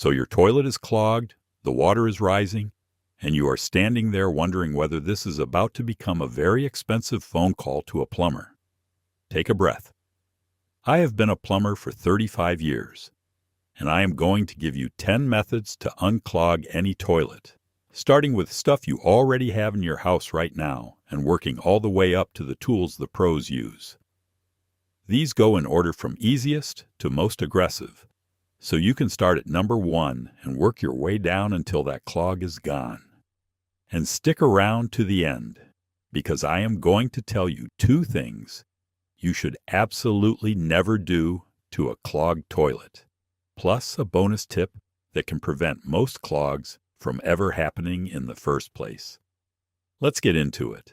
So your toilet is clogged, the water is rising, and you are standing there wondering whether this is about to become a very expensive phone call to a plumber. Take a breath. I have been a plumber for 35 years, and I am going to give you 10 methods to unclog any toilet, starting with stuff you already have in your house right now and working all the way up to the tools the pros use. These go in order from easiest to most aggressive, so you can start at number 1 and work your way down until that clog is gone. And stick around to the end, because I am going to tell you 2 things you should absolutely never do to a clogged toilet, plus a bonus tip that can prevent most clogs from ever happening in the first place. Let's get into it.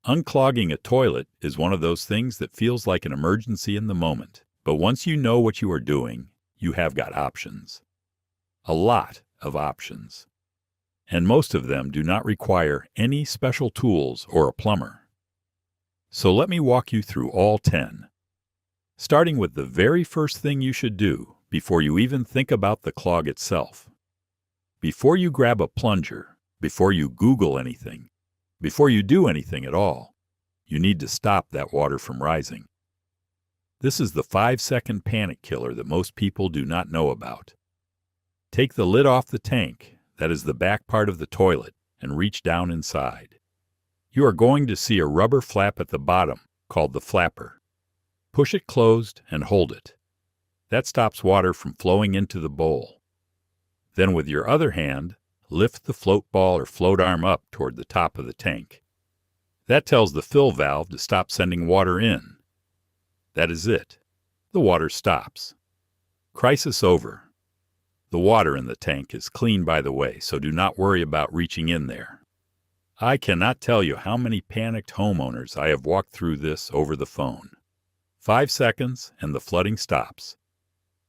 Unclogging a toilet is one of those things that feels like an emergency in the moment, but once you know what you are doing, you have got options. A lot of options. And most of them do not require any special tools or a plumber. So let me walk you through all 10. Starting with the very first thing you should do before you even think about the clog itself. Before you grab a plunger, before you Google anything, before you do anything at all, you need to stop that water from rising. This is the 5-second panic killer that most people do not know about. Take the lid off the tank, that is the back part of the toilet, and reach down inside. You are going to see a rubber flap at the bottom called the flapper. Push it closed and hold it. That stops water from flowing into the bowl. Then with your other hand, lift the float ball or float arm up toward the top of the tank. That tells the fill valve to stop sending water in. That is it. The water stops. Crisis over. The water in the tank is clean, by the way, so do not worry about reaching in there. I cannot tell you how many panicked homeowners I have walked through this over the phone. 5 seconds and the flooding stops.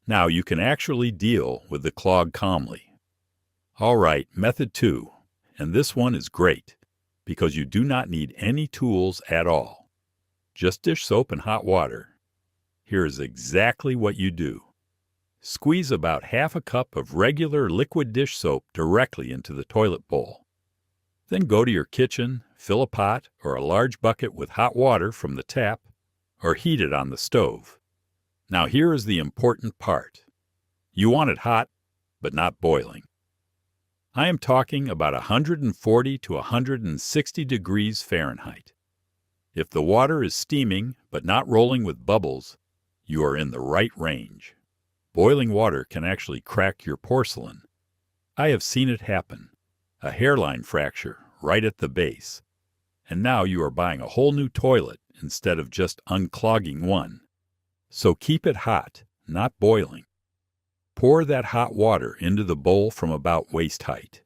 Now you can actually deal with the clog calmly. All right, method 2, and this one is great because you do not need any tools at all. Just dish soap and hot water. Here is exactly what you do. Squeeze about half a cup of regular liquid dish soap directly into the toilet bowl. Then go to your kitchen, fill a pot or a large bucket with hot water from the tap, or heat it on the stove. Now here is the important part. You want it hot, but not boiling. I am talking about 140 to 160 degrees Fahrenheit. If the water is steaming but not rolling with bubbles, you are in the right range. Boiling water can actually crack your porcelain. I have seen it happen. A hairline fracture right at the base. And now you are buying a whole new toilet instead of just unclogging one. So keep it hot, not boiling. Pour that hot water into the bowl from about waist height.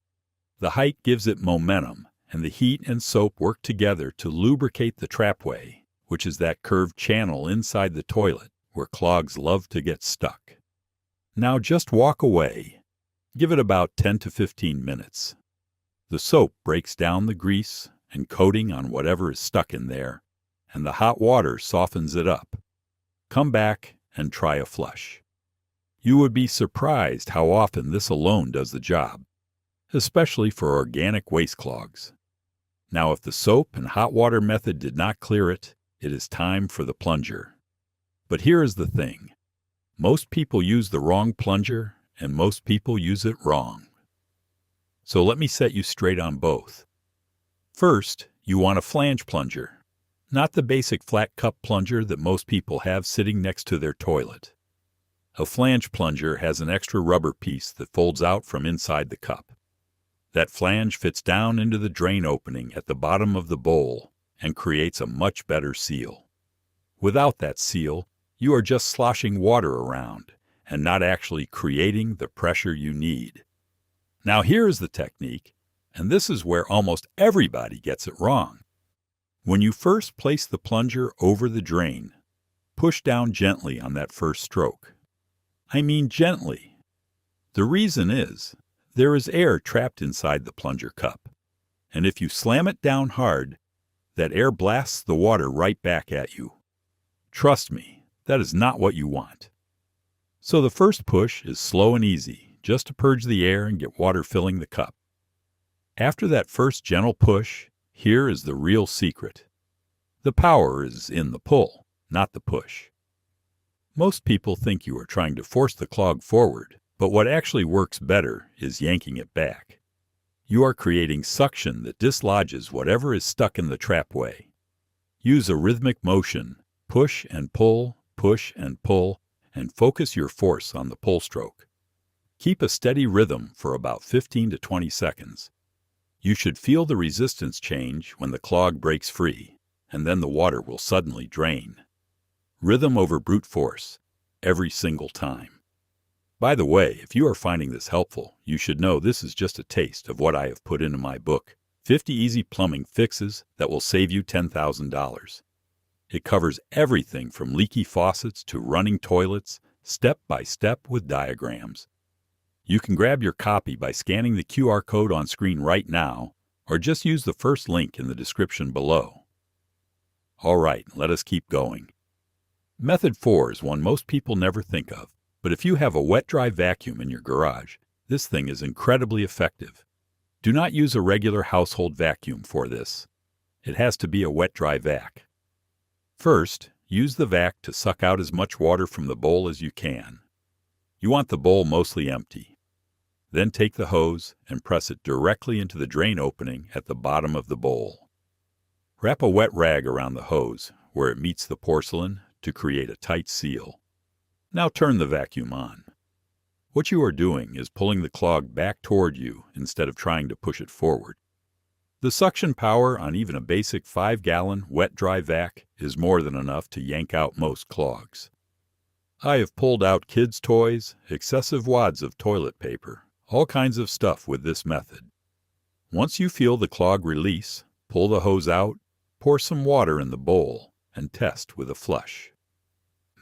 The height gives it momentum, and the heat and soap work together to lubricate the trapway, which is that curved channel inside the toilet where clogs love to get stuck. Now just walk away. Give it about 10 to 15 minutes. The soap breaks down the grease and coating on whatever is stuck in there, and the hot water softens it up. Come back and try a flush. You would be surprised how often this alone does the job, especially for organic waste clogs. Now if the soap and hot water method did not clear it, it is time for the plunger. But here is the thing. Most people use the wrong plunger, and most people use it wrong. So let me set you straight on both. First, you want a flange plunger, not the basic flat cup plunger that most people have sitting next to their toilet. A flange plunger has an extra rubber piece that folds out from inside the cup. That flange fits down into the drain opening at the bottom of the bowl and creates a much better seal. Without that seal, you are just sloshing water around and not actually creating the pressure you need. Now here is the technique, and this is where almost everybody gets it wrong. When you first place the plunger over the drain, push down gently on that first stroke. I mean gently. The reason is, there is air trapped inside the plunger cup, and if you slam it down hard, that air blasts the water right back at you. Trust me, that is not what you want. So the first push is slow and easy, just to purge the air and get water filling the cup. After that first gentle push, here is the real secret. The power is in the pull, not the push. Most people think you are trying to force the clog forward, but what actually works better is yanking it back. You are creating suction that dislodges whatever is stuck in the trapway. Use a rhythmic motion, push and pull, and focus your force on the pull stroke. Keep a steady rhythm for about 15 to 20 seconds. You should feel the resistance change when the clog breaks free, and then the water will suddenly drain. Rhythm over brute force, every single time. By the way, if you are finding this helpful, you should know this is just a taste of what I have put into my book, 50 Easy Plumbing Fixes That Will Save You $10,000. It covers everything from leaky faucets to running toilets, step by step with diagrams. You can grab your copy by scanning the QR code on screen right now, or just use the first link in the description below. All right, let us keep going. Method 4 is one most people never think of, but if you have a wet-dry vacuum in your garage, this thing is incredibly effective. Do not use a regular household vacuum for this. It has to be a wet-dry vac. First, use the vac to suck out as much water from the bowl as you can. You want the bowl mostly empty. Then take the hose and press it directly into the drain opening at the bottom of the bowl. Wrap a wet rag around the hose where it meets the porcelain to create a tight seal. Now turn the vacuum on. What you are doing is pulling the clog back toward you instead of trying to push it forward. The suction power on even a basic 5-gallon wet-dry vac is more than enough to yank out most clogs. I have pulled out kids' toys, excessive wads of toilet paper, all kinds of stuff with this method. Once you feel the clog release, pull the hose out, pour some water in the bowl, and test with a flush.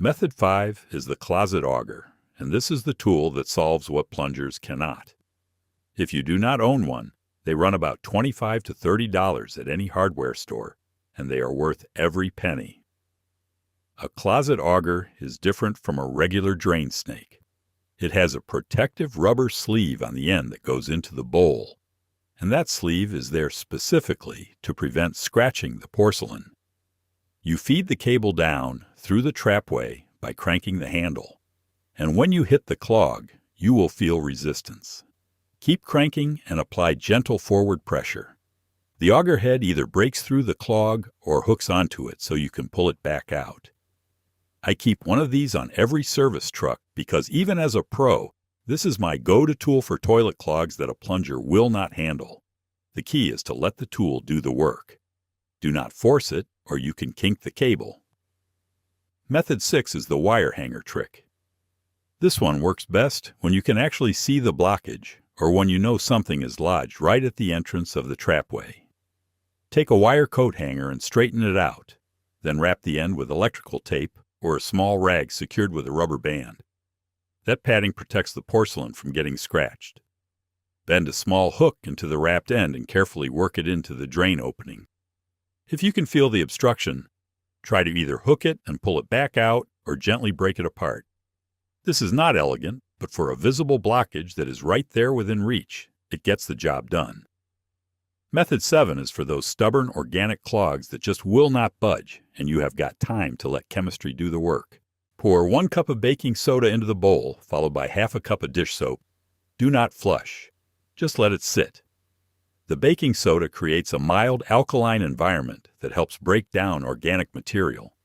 Method 5 is the closet auger, and this is the tool that solves what plungers cannot. If you do not own one, they run about $25 to $30 at any hardware store, and they are worth every penny. A closet auger is different from a regular drain snake. It has a protective rubber sleeve on the end that goes into the bowl, and that sleeve is there specifically to prevent scratching the porcelain. You feed the cable down through the trapway by cranking the handle, and when you hit the clog, you will feel resistance. Keep cranking and apply gentle forward pressure. The auger head either breaks through the clog or hooks onto it so you can pull it back out. I keep one of these on every service truck because even as a pro, this is my go-to tool for toilet clogs that a plunger will not handle. The key is to let the tool do the work. Do not force it, or you can kink the cable. Method 6 is the wire hanger trick. This one works best when you can actually see the blockage, or when you know something is lodged right at the entrance of the trapway. Take a wire coat hanger and straighten it out, then wrap the end with electrical tape or a small rag secured with a rubber band. That padding protects the porcelain from getting scratched. Bend a small hook into the wrapped end and carefully work it into the drain opening. If you can feel the obstruction, try to either hook it and pull it back out or gently break it apart. This is not elegant, but for a visible blockage that is right there within reach, it gets the job done. Method 7 is for those stubborn organic clogs that just will not budge, and you have got time to let chemistry do the work. Pour 1 cup of baking soda into the bowl, followed by half a cup of dish soap. Do not flush. Just let it sit. The baking soda creates a mild alkaline environment that helps break down organic material,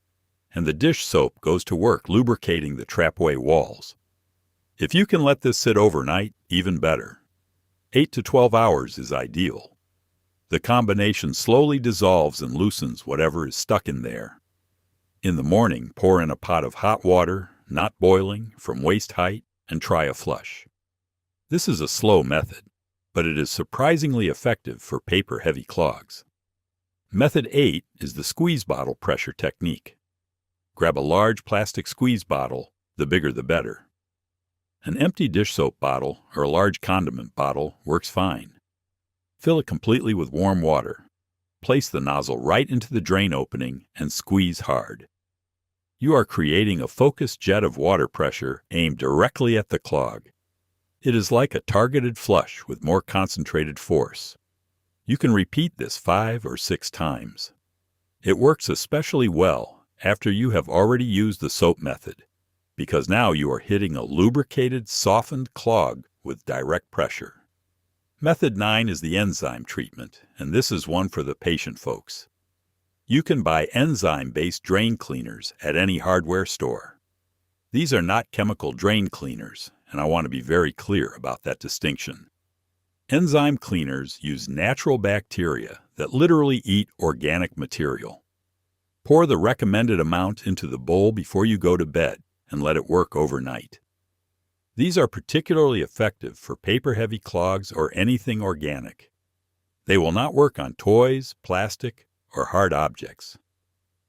and the dish soap goes to work lubricating the trapway walls. If you can let this sit overnight, even better. 8 to 12 hours is ideal. The combination slowly dissolves and loosens whatever is stuck in there. In the morning, pour in a pot of hot water, not boiling, from waist height, and try a flush. This is a slow method, but it is surprisingly effective for paper-heavy clogs. Method 8 is the squeeze bottle pressure technique. Grab a large plastic squeeze bottle, the bigger the better. An empty dish soap bottle or a large condiment bottle works fine. Fill it completely with warm water. Place the nozzle right into the drain opening and squeeze hard. You are creating a focused jet of water pressure aimed directly at the clog. It is like a targeted flush with more concentrated force. You can repeat this 5 or 6 times. It works especially well after you have already used the soap method, because now you are hitting a lubricated, softened clog with direct pressure. Method 9 is the enzyme treatment, and this is one for the patient folks. You can buy enzyme-based drain cleaners at any hardware store. These are not chemical drain cleaners, and I want to be very clear about that distinction. Enzyme cleaners use natural bacteria that literally eat organic material. Pour the recommended amount into the bowl before you go to bed and let it work overnight. These are particularly effective for paper-heavy clogs or anything organic. They will not work on toys, plastic, or hard objects.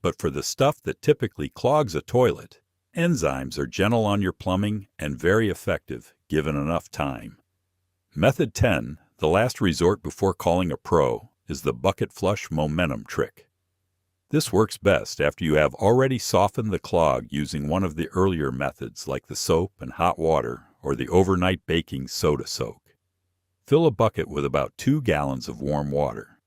But for the stuff that typically clogs a toilet, enzymes are gentle on your plumbing and very effective given enough time. Method 10, the last resort before calling a pro, is the bucket flush momentum trick. This works best after you have already softened the clog using one of the earlier methods like the soap and hot water or the overnight baking soda soak. Fill a bucket with about 2 gallons of warm water.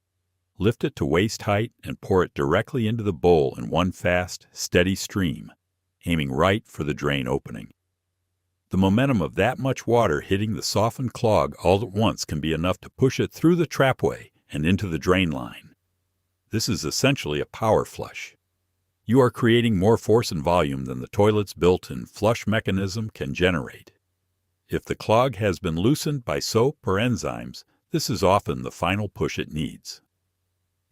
Lift it to waist height and pour it directly into the bowl in one fast, steady stream, aiming right for the drain opening. The momentum of that much water hitting the softened clog all at once can be enough to push it through the trapway and into the drain line. This is essentially a power flush. You are creating more force and volume than the toilet's built-in flush mechanism can generate. If the clog has been loosened by soap or enzymes, this is often the final push it needs.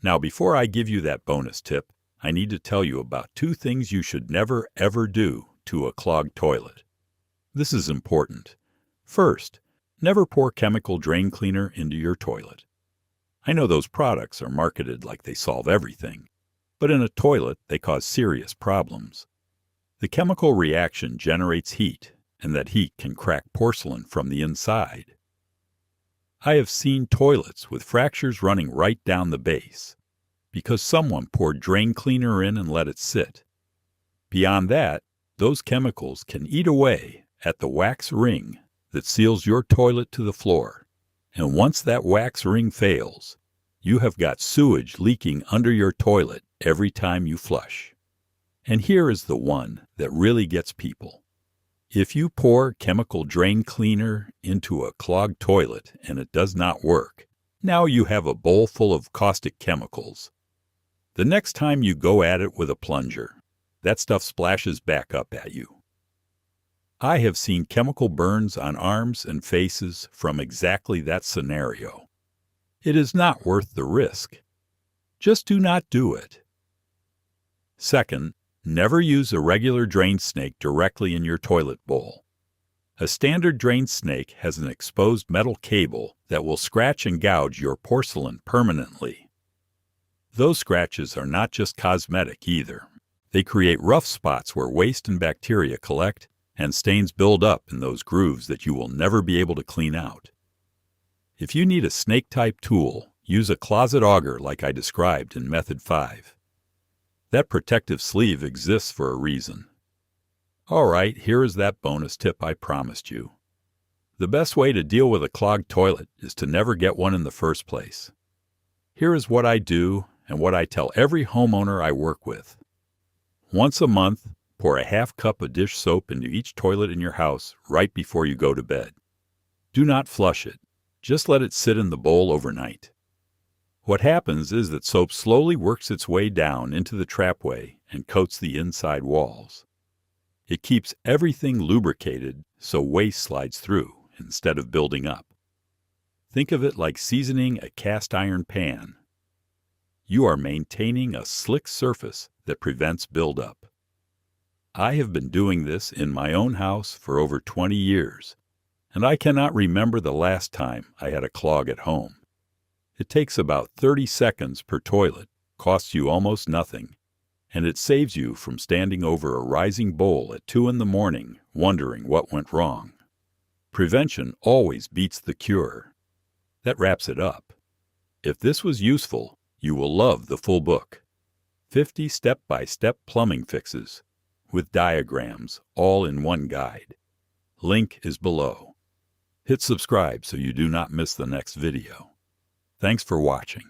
Now, before I give you that bonus tip, I need to tell you about 2 things you should never ever do to a clogged toilet. This is important. First, never pour chemical drain cleaner into your toilet. I know those products are marketed like they solve everything, but in a toilet they cause serious problems. The chemical reaction generates heat, and that heat can crack porcelain from the inside. I have seen toilets with fractures running right down the base, because someone poured drain cleaner in and let it sit. Beyond that, those chemicals can eat away at the wax ring that seals your toilet to the floor, and once that wax ring fails, you have got sewage leaking under your toilet every time you flush. And here is the one that really gets people. If you pour chemical drain cleaner into a clogged toilet and it does not work, now you have a bowl full of caustic chemicals. The next time you go at it with a plunger, that stuff splashes back up at you. I have seen chemical burns on arms and faces from exactly that scenario. It is not worth the risk. Just do not do it. Second, never use a regular drain snake directly in your toilet bowl. A standard drain snake has an exposed metal cable that will scratch and gouge your porcelain permanently. Those scratches are not just cosmetic either. They create rough spots where waste and bacteria collect, and stains build up in those grooves that you will never be able to clean out. If you need a snake-type tool, use a closet auger like I described in Method 5. That protective sleeve exists for a reason. All right, here is that bonus tip I promised you. The best way to deal with a clogged toilet is to never get one in the first place. Here is what I do and what I tell every homeowner I work with. Once a month, pour a half cup of dish soap into each toilet in your house right before you go to bed. Do not flush it. Just let it sit in the bowl overnight. What happens is that soap slowly works its way down into the trapway and coats the inside walls. It keeps everything lubricated so waste slides through instead of building up. Think of it like seasoning a cast iron pan. You are maintaining a slick surface that prevents buildup. I have been doing this in my own house for over 20 years, and I cannot remember the last time I had a clog at home. It takes about 30 seconds per toilet, costs you almost nothing, and it saves you from standing over a rising bowl at 2 in the morning wondering what went wrong. Prevention always beats the cure. That wraps it up. If this was useful, you will love the full book. 50 step-by-step plumbing fixes, with diagrams all in one guide. Link is below. Hit subscribe so you do not miss the next video. Thanks for watching.